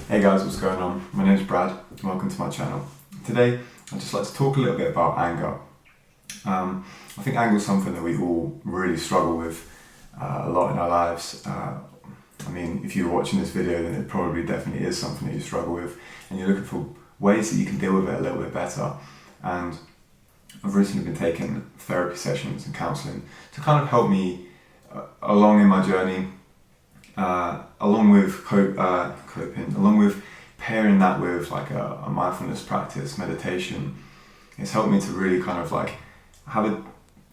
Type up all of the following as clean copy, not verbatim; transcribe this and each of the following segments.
Hey guys, what's going on? My name's Brad. Welcome to my channel. Today, I'd just like to talk a little bit about anger. I think anger is something that we all really struggle with a lot in our lives. If you're watching this video, then it probably definitely is something that you struggle with, and you're looking for ways that you can deal with it a little bit better. And I've recently been taking therapy sessions and counselling to kind of help me along in my journey. Along with coping, along with pairing that with like a mindfulness practice, meditation, it's helped me to really kind of like have a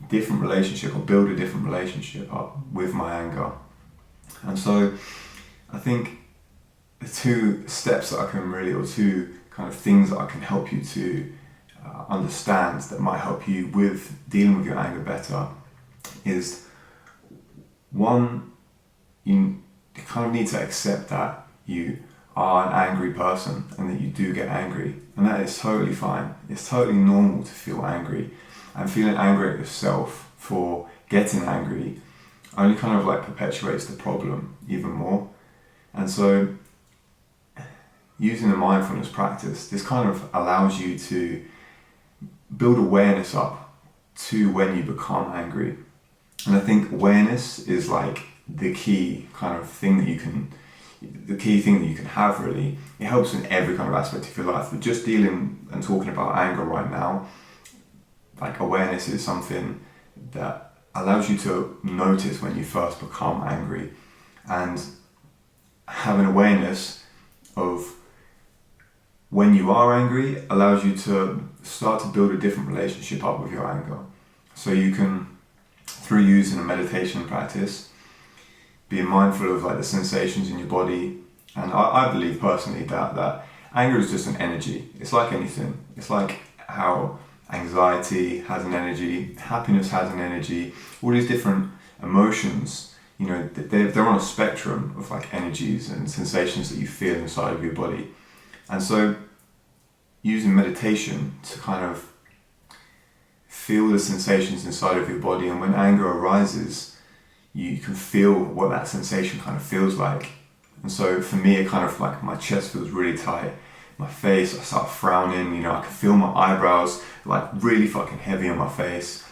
different relationship or build a different relationship up with my anger. And so I think the two steps that I can really, or two kind of things that I can help you to understand that might help you with dealing with your anger better is one, you kind of need to accept that you are an angry person and that you do get angry, and that is totally fine. It's totally normal to feel angry, and feeling angry at yourself for getting angry only kind of like perpetuates the problem even more. And so using the mindfulness practice, this kind of allows you to build awareness up to when you become angry. And I think awareness is like the key thing that you can have really. It helps in every kind of aspect of your life, but just dealing and talking about anger right now, like awareness is something that allows you to notice when you first become angry, and having awareness of when you are angry allows you to start to build a different relationship up with your anger. So you can, through using a meditation practice, being mindful of like the sensations in your body. And I believe personally that anger is just an energy. It's like anything. It's like how anxiety has an energy, happiness has an energy, all these different emotions, they're on a spectrum of like energies and sensations that you feel inside of your body. And so using meditation to kind of feel the sensations inside of your body, and when anger arises, you can feel what that sensation kind of feels like. And so for me, it kind of like my chest feels really tight, my face, I start frowning, I can feel my eyebrows like really fucking heavy on my face,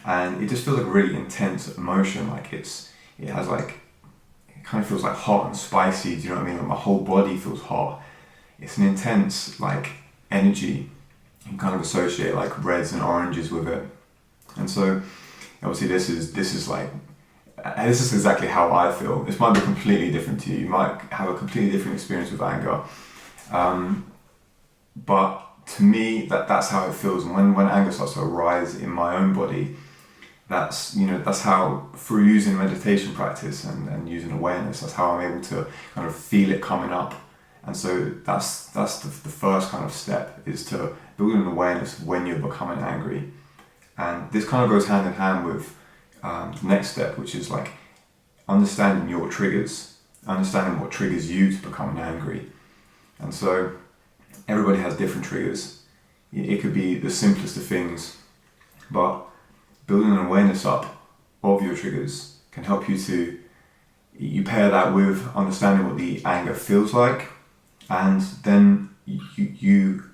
and it just feels like a really intense emotion. Like it kind of feels like hot and spicy, do you know what I mean? Like my whole body feels hot. It's an intense like energy. You can kind of associate like reds and oranges with it. And so obviously this is exactly how I feel. This might be completely different to you. You might have a completely different experience with anger. But to me, that's how it feels. And when anger starts to arise in my own body, that's how, through using meditation practice and using awareness, that's how I'm able to kind of feel it coming up. And so that's the first kind of step, is to build an awareness when you're becoming angry. And this kind of goes hand in hand with the next step, which is like understanding your triggers, understanding what triggers you to become angry. And so everybody has different triggers. It could be the simplest of things, but building an awareness up of your triggers can help you pair that with understanding what the anger feels like, and then you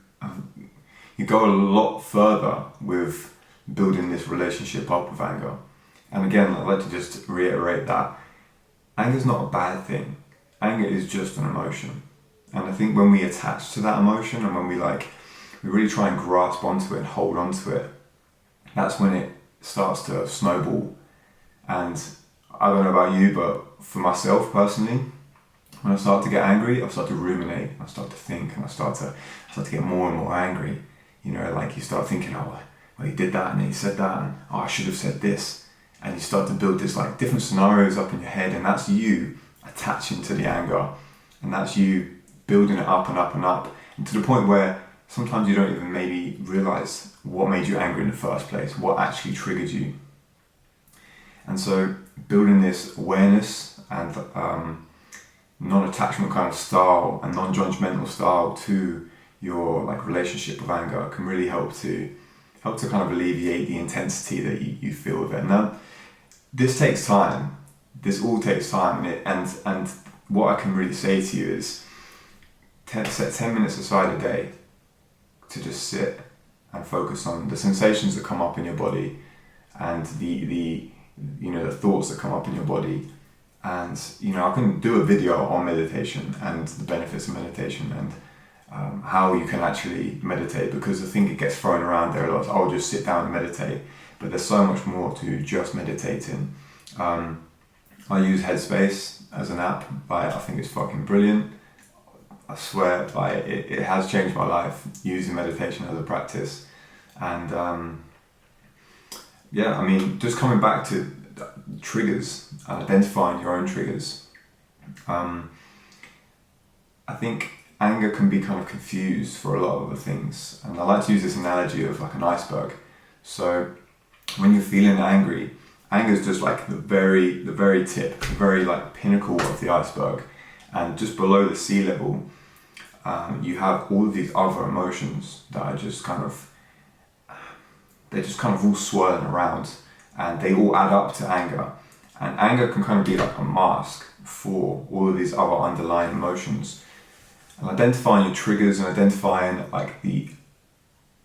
go a lot further with building this relationship up with anger. And again, I'd like to just reiterate that anger is not a bad thing. Anger is just an emotion. And I think when we attach to that emotion, and when we really try and grasp onto it and hold onto it, that's when it starts to snowball. And I don't know about you, but for myself personally, when I start to get angry, I start to ruminate, I start to think, and I start to get more and more angry. You start thinking, oh, well, he did that, and he said that, and oh, I should have said this. And you start to build this like different scenarios up in your head, and that's you attaching to the anger, and that's you building it up and up and up, and to the point where sometimes you don't even maybe realize what made you angry in the first place, what actually triggered you. And so building this awareness and non-attachment kind of style and non-judgmental style to your like relationship with anger can really help to kind of alleviate the intensity that you feel with it. Now, this takes time. This all takes time, and what I can really say to you is set 10 minutes aside a day to just sit and focus on the sensations that come up in your body and the thoughts that come up in your body. And I can do a video on meditation and the benefits of meditation and how you can actually meditate, because I think it gets thrown around there a lot. I'll just sit down and meditate, but there's so much more to just meditating. I use Headspace as an app. I think it's fucking brilliant. I swear, it has changed my life using meditation as a practice. And just coming back to triggers and identifying your own triggers. I think anger can be kind of confused for a lot of other things, and I like to use this analogy of like an iceberg. So when you're feeling angry, anger is just like the very tip, the very like pinnacle of the iceberg, and just below the sea level, you have all of these other emotions that are just kind of all swirling around, and they all add up to anger. And anger can kind of be like a mask for all of these other underlying emotions. And identifying your triggers and identifying like the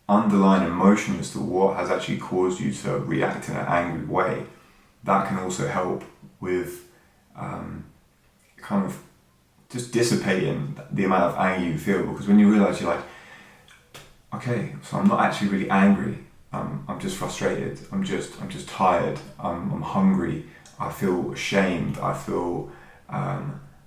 underlying emotion as to what has actually caused you to react in an angry way, that can also help with kind of just dissipating the amount of anger you feel. Because when you realise you're like, okay, so I'm not actually really angry, I'm just frustrated, I'm just tired, I'm hungry, I feel ashamed, I feel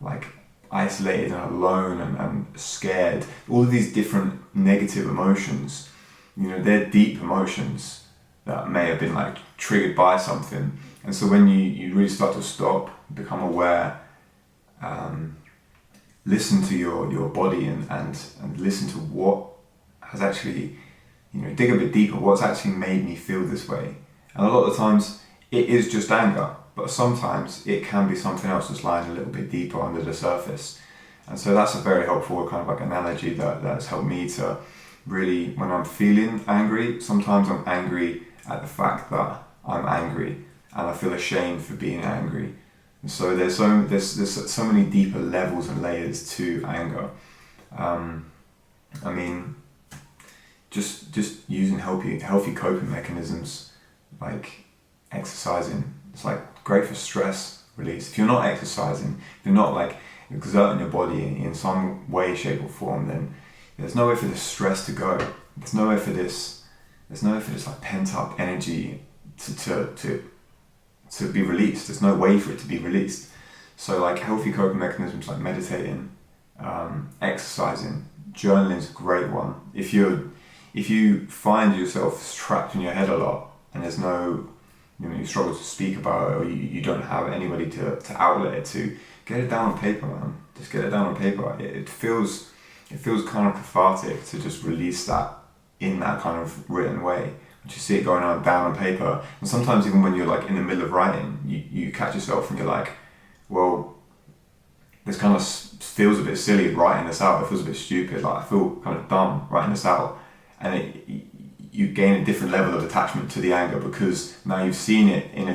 like isolated and alone and scared. All of these different negative emotions, they're deep emotions that may have been like triggered by something. And so when you really start to stop, become aware, listen to your body and listen to what has actually, dig a bit deeper, what's actually made me feel this way. And a lot of the times it is just anger, but sometimes it can be something else that's lying a little bit deeper under the surface. And so that's a very helpful kind of like analogy that's helped me to really, when I'm feeling angry, sometimes I'm angry at the fact that I'm angry and I feel ashamed for being angry. And so there's so many deeper levels and layers to anger. Just using healthy coping mechanisms like exercising. It's like great for stress release. If you're not exercising, if you're not like exerting your body in some way, shape or form, then there's nowhere for this stress to go. There's nowhere for this like pent up energy to be released. There's no way for it to be released. So like healthy coping mechanisms like meditating, exercising, journaling is a great one. If you find yourself trapped in your head a lot and there's no, you struggle to speak about it, or you don't have anybody to outlet it to, get it down on paper, man. Just get it down on paper. It feels kind of cathartic to just release that in that kind of written way. You see it going on down on paper. And sometimes even when you're like in the middle of writing, you catch yourself and you're like, well, this kind of feels a bit silly writing this out. It feels a bit stupid. Like I feel kind of dumb writing this out. And you gain a different level of attachment to the anger because now you've seen it in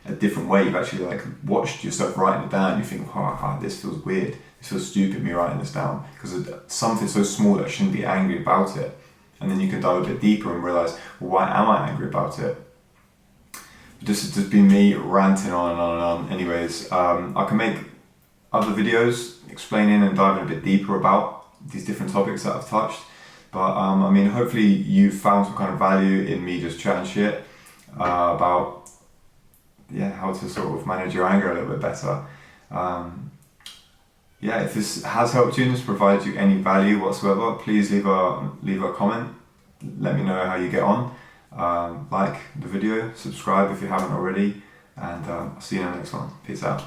a different way. You've actually like watched yourself writing it down. You think, this feels weird. This feels stupid, me writing this down, because it's something so small that I shouldn't be angry about it. And then you can dive a bit deeper and realise, well, why am I angry about it? This has just been me ranting on and on and on. Anyways, I can make other videos explaining and diving a bit deeper about these different topics that I've touched. But hopefully you found some kind of value in me just chatting shit about how to sort of manage your anger a little bit better. If this has helped you and this provides you any value whatsoever, please leave a comment. Let me know how you get on. Like the video, subscribe if you haven't already, and I'll see you in the next one. Peace out.